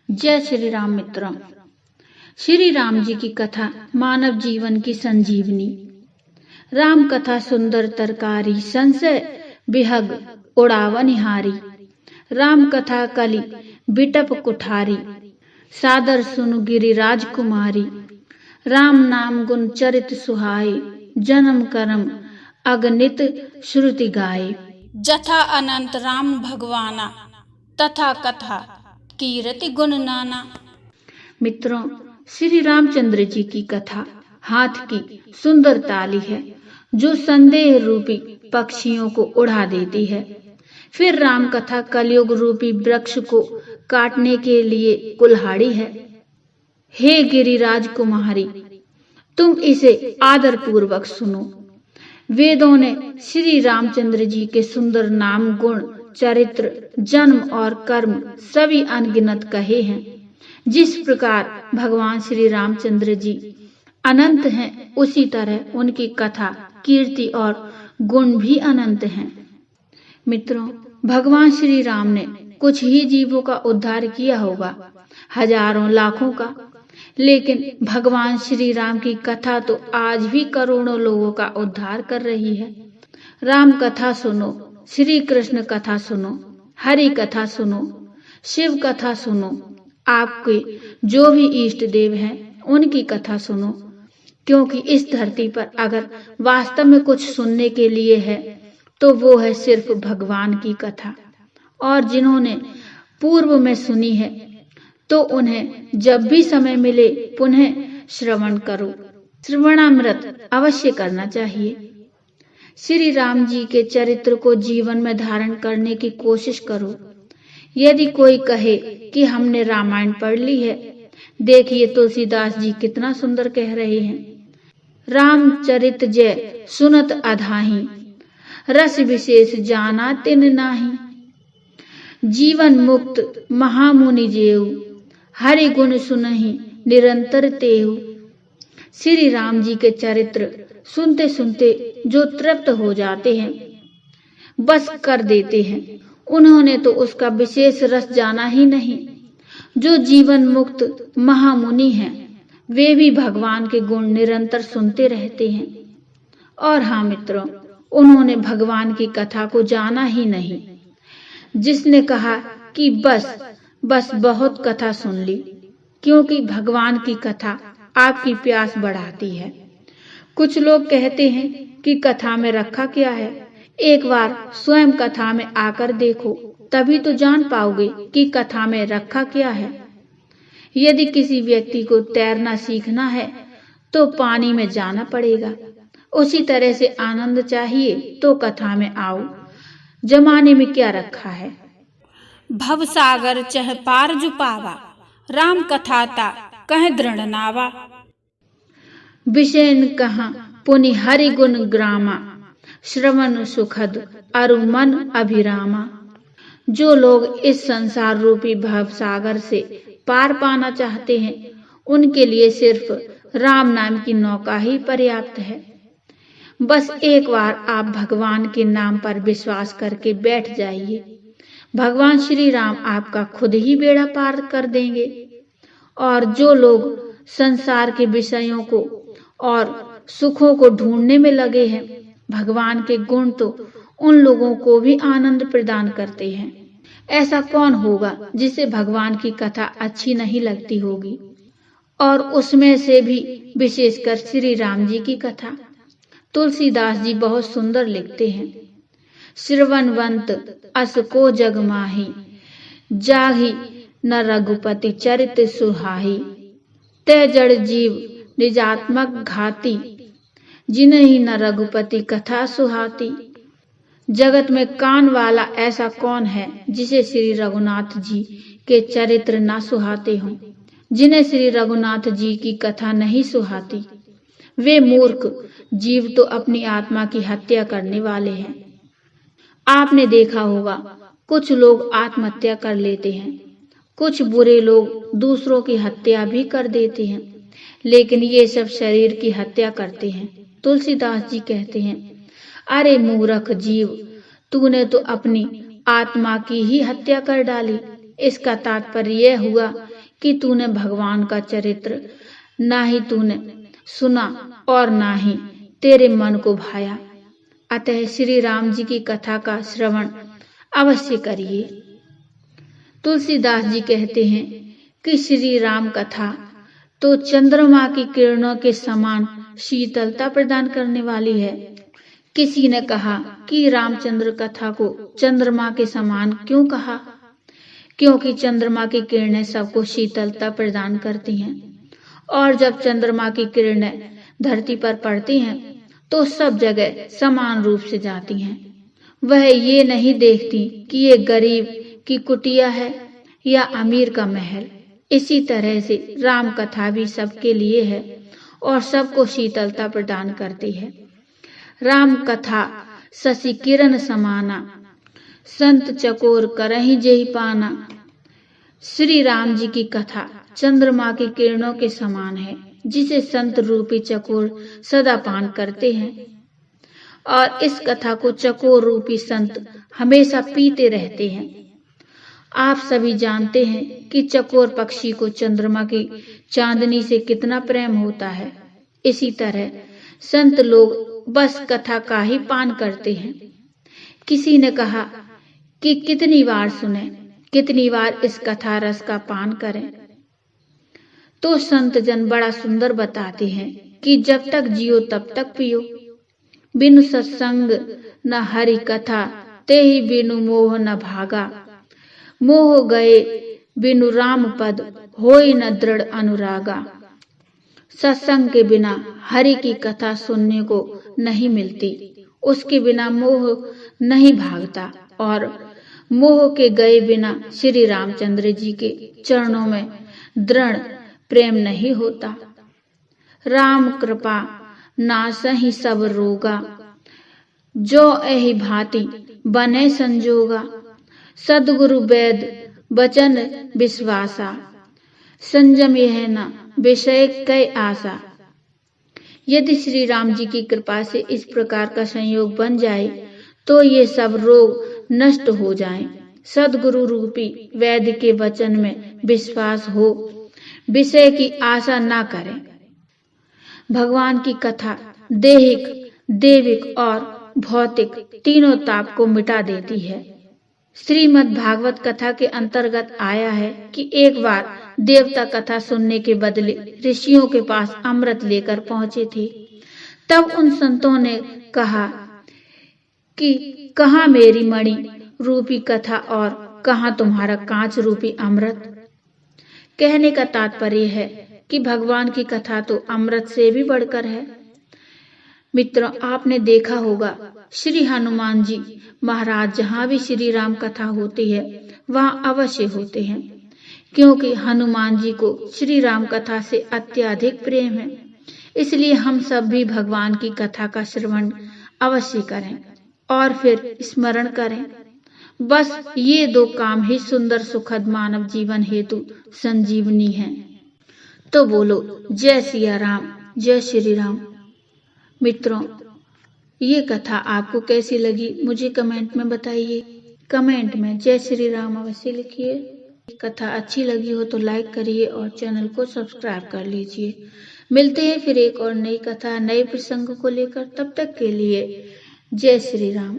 जय श्री राम मित्रों। श्री राम जी की कथा मानव जीवन की संजीवनी। राम कथा सुंदर तरकारी, संशय बिहग उड़ावनिहारी। राम कथा कली बिटप कुठारी, सादर सुनु गिरिराज कुमारी। राम नाम गुण चरित सुहाए, जन्म करम अगणित श्रुति गाए। जथा अनंत राम भगवाना, तथा कथा कीर्ति गुण नाना। मित्रों, श्री रामचंद्र जी की कथा हाथ की सुंदर ताली है जो संदेह रूपी पक्षियों को उड़ा देती है। फिर राम कथा कलयुग रूपी वृक्ष को काटने के लिए कुल्हाड़ी है। हे गिरिराज कुमारी, तुम इसे आदर पूर्वक सुनो। वेदों ने श्री रामचंद्र जी के सुंदर नाम, गुण, चरित्र, जन्म और कर्म सभी अनगिनत कहे हैं। जिस प्रकार भगवान श्री रामचंद्र जी अनंत हैं, उसी तरह उनकी कथा, कीर्ति और गुण भी अनंत हैं। मित्रों, भगवान श्री राम ने कुछ ही जीवों का उद्धार किया होगा, हजारों लाखों का, लेकिन भगवान श्री राम की कथा तो आज भी करोड़ों लोगों का उद्धार कर रही है। राम कथा सुनो, श्री कृष्ण कथा सुनो, हरि कथा सुनो, शिव कथा सुनो, आपके जो भी इष्ट देव हैं उनकी कथा सुनो, क्योंकि इस धरती पर अगर वास्तव में कुछ सुनने के लिए है तो वो है सिर्फ भगवान की कथा। और जिन्होंने पूर्व में सुनी है तो उन्हें जब भी समय मिले पुनः श्रवण करो। श्रवणामृत अवश्य करना चाहिए। श्री राम जी के चरित्र को जीवन में धारण करने की कोशिश करो। यदि कोई कहे कि हमने रामायण पढ़ ली है, देखिए तुलसीदास जी कितना सुंदर कह रहे हैं। रामचरित जय सुनत अधाही, रस विशेष जाना तिन नाही। जीवन मुक्त महामुनि जेऊ, हरि गुण सुनहि निरंतर तेऊ। श्री राम जी के चरित्र सुनते सुनते जो तृप्त हो जाते हैं, बस कर देते हैं, उन्होंने तो उसका विशेष रस जाना ही नहीं। जो जीवन मुक्त महामुनि हैं, वे भी भगवान के गुण निरंतर सुनते रहते हैं। और हाँ मित्रों, उन्होंने भगवान की कथा को जाना ही नहीं। जिसने कहा कि बस बहुत कथा सुन ली, क्योंकि भगवान की कथा आपकी प्यास बढ़ाती है। कुछ लोग कहते हैं कि कथा में रखा क्या है। एक बार स्वयं कथा में आकर देखो, तभी तो जान पाओगे कि कथा में रखा क्या है। यदि किसी व्यक्ति को तैरना सीखना है तो पानी में जाना पड़ेगा। उसी तरह से आनंद चाहिए तो कथा में आओ। जमाने में क्या रखा है। भवसागर चह पार जुपावा, राम कथा ता कह दृढ़ नावा। विषय कहा पुनि हरि गुण ग्रामा, श्रवण सुखद अरु मन अभिरामा। जो लोग इस संसार रूपी भवसागर से पार पाना चाहते हैं, उनके लिए सिर्फ राम नाम की नौका ही पर्याप्त है। बस एक बार आप भगवान के नाम पर विश्वास करके बैठ जाइए, भगवान श्री राम आपका खुद ही बेड़ा पार कर देंगे। और जो लोग संसार के विषयों को और सुखों को ढूंढने में लगे हैं, भगवान के गुण तो उन लोगों को भी आनंद प्रदान करते हैं। ऐसा कौन होगा जिसे भगवान की कथा अच्छी नहीं लगती होगी। और उसमें से भी विशेषकर श्री राम जी की कथा। तुलसीदास जी बहुत सुंदर लिखते हैं। श्रवणवंत अस को जग माही, जाहि न रघुपति चरित सुहाही। तै जड़ जीव निजात्मक घाती, जिन्हि न रघुपति कथा सुहाती। जगत में कान वाला ऐसा कौन है जिसे श्री रघुनाथ जी के चरित्र ना सुहाते हों, जिन्हें श्री रघुनाथ जी की कथा नहीं सुहाती। वे मूर्ख जीव तो अपनी आत्मा की हत्या करने वाले हैं। आपने देखा होगा, कुछ लोग आत्महत्या कर लेते हैं, कुछ बुरे लोग दूसरों की हत्या भी कर देते हैं, लेकिन ये सब शरीर की हत्या करते हैं। तुलसीदास जी कहते हैं, अरे मूर्ख जीव, तूने तो अपनी आत्मा की ही हत्या कर डाली। इसका तात्पर्य यह हुआ कि तूने भगवान का चरित्र ना ही तूने सुना और ना ही तेरे मन को भाया। अतः श्री राम जी की कथा का श्रवण अवश्य करिए। तुलसीदास जी कहते हैं कि श्री राम कथा तो चंद्रमा की किरणों के समान शीतलता प्रदान करने वाली है। किसी ने कहा कि रामचंद्र कथा को चंद्रमा के समान क्यों कहा? क्योंकि चंद्रमा की किरणें सबको शीतलता प्रदान करती हैं, और जब चंद्रमा की किरणें धरती पर पड़ती हैं तो सब जगह समान रूप से जाती हैं। वह ये नहीं देखती कि ये गरीब की कुटिया है या अमीर का महल। इसी तरह से राम कथा भी सबके लिए है और सबको शीतलता प्रदान करती है। राम कथा शशि किरण समाना, संत चकोर करहि जेहि पाना। श्री राम जी की कथा चंद्रमा की किरणों के समान है, जिसे संत रूपी चकोर सदा पान करते हैं, और इस कथा को चकोर रूपी संत हमेशा पीते रहते हैं। आप सभी जानते हैं कि चकोर पक्षी को चंद्रमा की चांदनी से कितना प्रेम होता है। इसी तरह संत लोग बस कथा का ही पान करते हैं। किसी ने कहा कि कितनी बार सुने, कितनी बार इस कथा रस का पान करें? तो संत जन बड़ा सुंदर बताते हैं कि जब तक जियो तब तक पियो। बिनु सत्संग न हरि कथा, तेहि बिनु मोह न भागा। मोह गए बिनु राम पद, होई न दृढ़ अनुरागा। सत्संग के बिना हरि की कथा सुनने को नहीं मिलती, उसके बिना मोह नहीं भागता, और मोह के गए बिना श्री रामचंद्र जी के चरणों में दृढ़ प्रेम नहीं होता। राम कृपा नासहि सब रोगा, जो एहि भांति बने संजोगा। सद्गुरु वेद वचन विश्वासा, संयम यह न विषय कै आशा। यदि श्री राम जी की कृपा से इस प्रकार का संयोग बन जाए तो ये सब रोग नष्ट हो जाएं। सद्गुरु रूपी वेद के वचन में विश्वास हो, विषय की आशा ना करें। भगवान की कथा देहिक, देविक और भौतिक तीनों ताप को मिटा देती है। श्रीमद् भागवत कथा के अंतर्गत आया है कि एक बार देवता कथा सुनने के बदले ऋषियों के पास अमृत लेकर पहुंचे थे। तब उन संतों ने कहा कि कहाँ मेरी मणि रूपी कथा और कहाँ तुम्हारा कांच रूपी अमृत। कहने का तात्पर्य है कि भगवान की कथा तो अमृत से भी बढ़कर है। मित्रों, आपने देखा होगा श्री हनुमान जी महाराज जहाँ भी श्री राम कथा होती है वहाँ अवश्य होते हैं, क्योंकि हनुमान जी को श्री राम कथा से अत्यधिक प्रेम है। इसलिए हम सब भी भगवान की कथा का श्रवण अवश्य करें और फिर स्मरण करें। बस ये दो काम ही सुंदर सुखद मानव जीवन हेतु संजीवनी है। तो बोलो जय सिया राम, जय श्री राम। मित्रों, ये कथा आपको कैसी लगी मुझे कमेंट में बताइए। कमेंट में जय श्री राम अवश्य लिखिए। कथा अच्छी लगी हो तो लाइक करिए और चैनल को सब्सक्राइब कर लीजिए। मिलते हैं फिर एक और नई कथा, नए प्रसंग को लेकर। तब तक के लिए जय श्री राम।